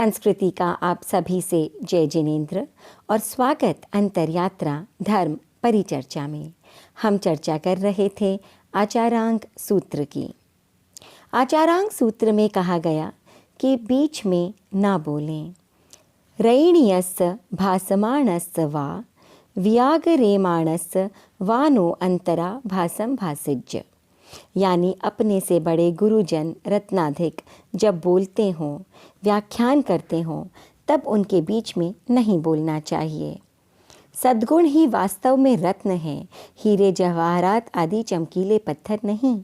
संस्कृति का आप सभी से जय जिनेंद्र और स्वागत अंतरयात्रा धर्म परिचर्चा में। हम चर्चा कर रहे थे आचारांग सूत्र की। आचारांग सूत्र में कहा गया कि बीच में ना बोलें। रैणीयस्य भासमाणस्य वा व्यागरेमाणस्य वा नो अंतरा भासम भासिज्य, यानी अपने से बड़े गुरुजन रत्नाधिक जब बोलते हों, व्याख्यान करते हों, तब उनके बीच में नहीं बोलना चाहिए। सद्गुण ही वास्तव में रत्न है, हीरे जवाहरात आदि चमकीले पत्थर नहीं।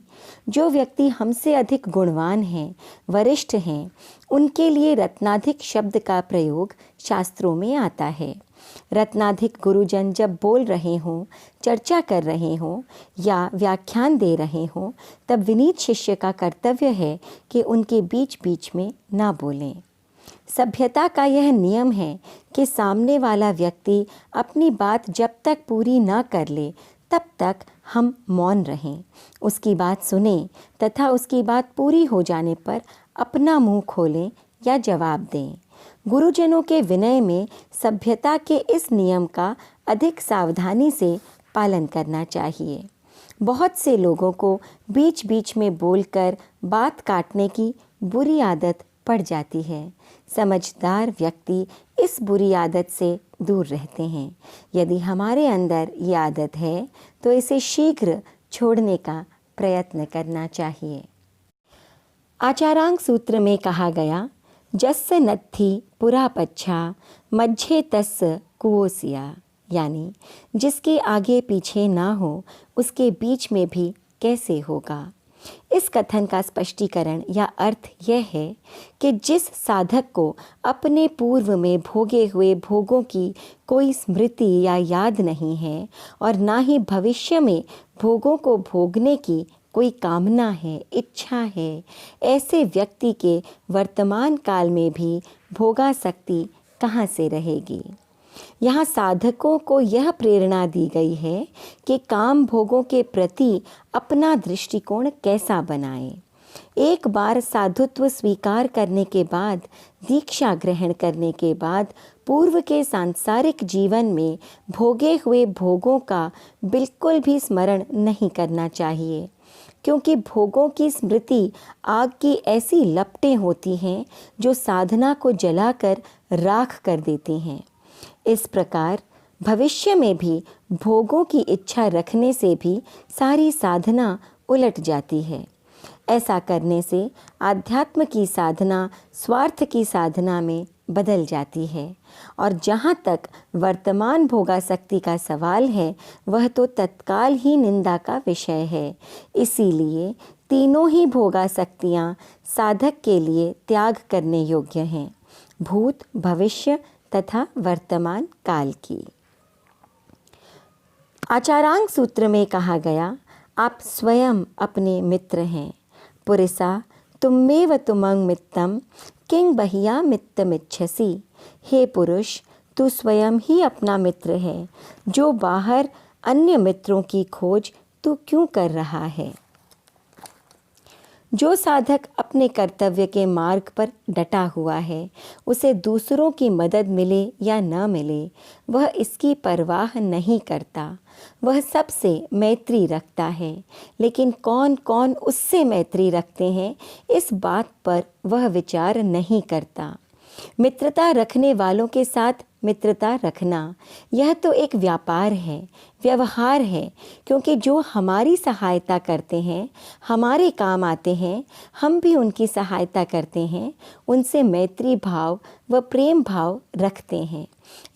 जो व्यक्ति हमसे अधिक गुणवान हैं, वरिष्ठ हैं, उनके लिए रत्नाधिक शब्द का प्रयोग शास्त्रों में आता है। रत्नाधिक गुरुजन जब बोल रहे हों, चर्चा कर रहे हों या व्याख्यान दे रहे हों, तब विनीत शिष्य का कर्तव्य है कि उनके बीच बीच में ना बोलें। सभ्यता का यह नियम है कि सामने वाला व्यक्ति अपनी बात जब तक पूरी ना कर ले तब तक हम मौन रहें, उसकी बात सुने तथा उसकी बात पूरी हो जाने पर अपना मुंह खोलें या जवाब दें। गुरुजनों के विनय में सभ्यता के इस नियम का अधिक सावधानी से पालन करना चाहिए। बहुत से लोगों को बीच बीच में बोलकर बात काटने की बुरी आदत पड़ जाती है। समझदार व्यक्ति इस बुरी आदत से दूर रहते हैं। यदि हमारे अंदर ये आदत है तो इसे शीघ्र छोड़ने का प्रयत्न करना चाहिए। आचारांग सूत्र में कहा गया, जस्य नत्थि पुरा पच्छा मज्झे तस्य कुओसिया, यानी जिसके आगे पीछे ना हो उसके बीच में भी कैसे होगा। इस कथन का स्पष्टीकरण या अर्थ यह है कि जिस साधक को अपने पूर्व में भोगे हुए भोगों की कोई स्मृति या याद नहीं है और ना ही भविष्य में भोगों को भोगने की कोई कामना है, इच्छा है, ऐसे व्यक्ति के वर्तमान काल में भी भोगासक्ति कहाँ से रहेगी। यहाँ साधकों को यह प्रेरणा दी गई है कि काम भोगों के प्रति अपना दृष्टिकोण कैसा बनाएं। एक बार साधुत्व स्वीकार करने के बाद, दीक्षा ग्रहण करने के बाद पूर्व के सांसारिक जीवन में भोगे हुए भोगों का बिल्कुल भी स्मरण नहीं करना चाहिए, क्योंकि भोगों की स्मृति आग की ऐसी लपटें होती हैं जो साधना को जलाकर राख कर देती हैं। इस प्रकार भविष्य में भी भोगों की इच्छा रखने से भी सारी साधना उलट जाती है। ऐसा करने से आध्यात्म की साधना स्वार्थ की साधना में बदल जाती है, और जहाँ तक वर्तमान भोगासक्ति का सवाल है वह तो तत्काल ही निंदा का विषय है। इसीलिए तीनों ही भोगासक्तियाँ साधक के लिए त्याग करने योग्य हैं, भूत, भविष्य तथा वर्तमान काल की। आचारांग सूत्र में कहा गया, आप स्वयं अपने मित्र हैं। पुरिसा तुमेव तुमंग मित्तम किंग बहिया मित्तमिच्छसि। हे पुरुष, तू स्वयं ही अपना मित्र है, जो बाहर अन्य मित्रों की खोज तू क्यों कर रहा है। जो साधक अपने कर्तव्य के मार्ग पर डटा हुआ है, उसे दूसरों की मदद मिले या न मिले, वह इसकी परवाह नहीं करता। वह सबसे मैत्री रखता है, लेकिन कौन कौन उससे मैत्री रखते हैं इस बात पर वह विचार नहीं करता। मित्रता रखने वालों के साथ मित्रता रखना यह तो एक व्यापार है, व्यवहार है, क्योंकि जो हमारी सहायता करते हैं, हमारे काम आते हैं, हम भी उनकी सहायता करते हैं, उनसे मैत्री भाव व प्रेम भाव रखते हैं।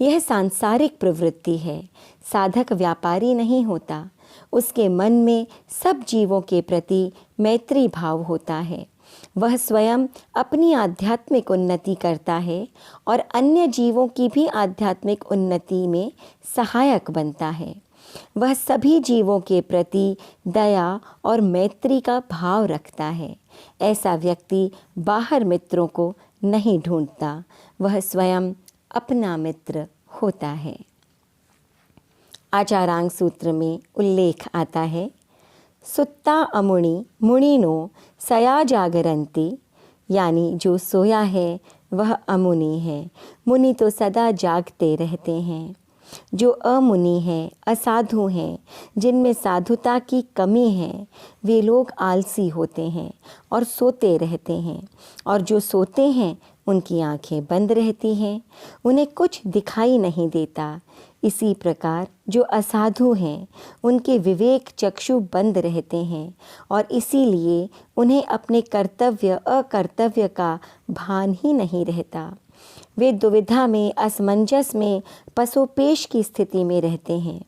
यह सांसारिक प्रवृत्ति है। साधक व्यापारी नहीं होता, उसके मन में सब जीवों के प्रति मैत्री भाव होता है। वह स्वयं अपनी आध्यात्मिक उन्नति करता है और अन्य जीवों की भी आध्यात्मिक उन्नति में सहायक बनता है। वह सभी जीवों के प्रति दया और मैत्री का भाव रखता है। ऐसा व्यक्ति बाहर मित्रों को नहीं ढूंढता, वह स्वयं अपना मित्र होता है। आचारांग सूत्र में उल्लेख आता है, सुत्ता अमुणि मुणिनो सया जागरन्ति, यानी जो सोया है वह अमुनि है। मुनि तो सदा जागते रहते हैं। जो अमुनि हैं, असाधु हैं, जिनमें साधुता की कमी है, वे लोग आलसी होते हैं और सोते रहते हैं। और जो सोते हैं उनकी आंखें बंद रहती हैं, उन्हें कुछ दिखाई नहीं देता। इसी प्रकार जो असाधु हैं उनके विवेक चक्षु बंद रहते हैं और इसीलिए उन्हें अपने कर्तव्य अकर्तव्य का भान ही नहीं रहता। वे दुविधा में, असमंजस में, पसोपेश की स्थिति में रहते हैं।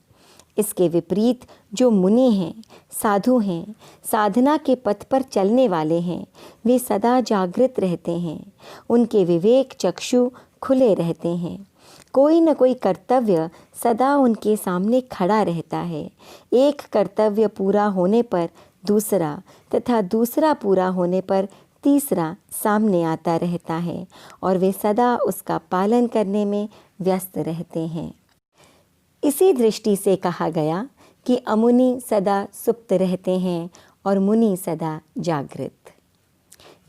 इसके विपरीत जो मुनि हैं, साधु हैं, साधना के पथ पर चलने वाले हैं, वे सदा जागृत रहते हैं। उनके विवेक चक्षु खुले रहते हैं। कोई न कोई कर्तव्य सदा उनके सामने खड़ा रहता है। एक कर्तव्य पूरा होने पर दूसरा तथा दूसरा पूरा होने पर तीसरा सामने आता रहता है और वे सदा उसका पालन करने में व्यस्त रहते हैं। इसी दृष्टि से कहा गया कि अमुनि सदा सुप्त रहते हैं और मुनि सदा जागृत।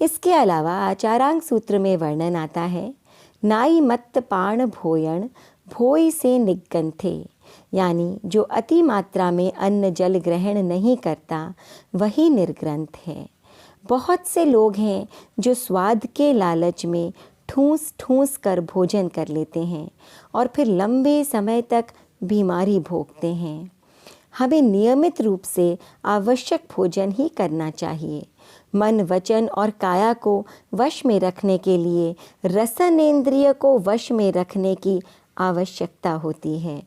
इसके अलावा आचारांग सूत्र में वर्णन आता है, नाई मत्त पाण भोयण भोई से निगंथे, यानी जो अति मात्रा में अन्न जल ग्रहण नहीं करता वही निर्ग्रंथ है। बहुत से लोग हैं जो स्वाद के लालच में ठूस ठूस कर भोजन कर लेते हैं और फिर लंबे समय तक बीमारी भोगते हैं। हमें नियमित रूप से आवश्यक भोजन ही करना चाहिए। मन, वचन और काया को वश में रखने के लिए रसनेंद्रिय को वश में रखने की आवश्यकता होती है।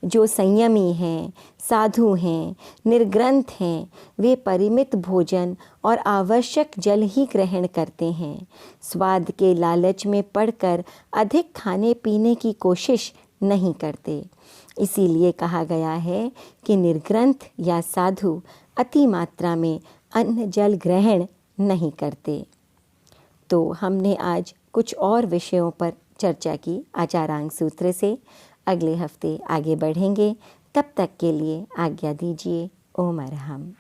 जो संयमी हैं, साधु हैं, निर्ग्रंथ हैं, वे परिमित भोजन और आवश्यक जल ही ग्रहण करते हैं। स्वाद के लालच में पड़कर अधिक खाने पीने की कोशिश नहीं करते। इसीलिए कहा गया है कि निर्ग्रंथ या साधु अति मात्रा में अन्न जल ग्रहण नहीं करते। तो हमने आज कुछ और विषयों पर चर्चा की आचारांग सूत्र से। अगले हफ्ते आगे बढ़ेंगे। तब तक के लिए आज्ञा दीजिए। ओम अरहम।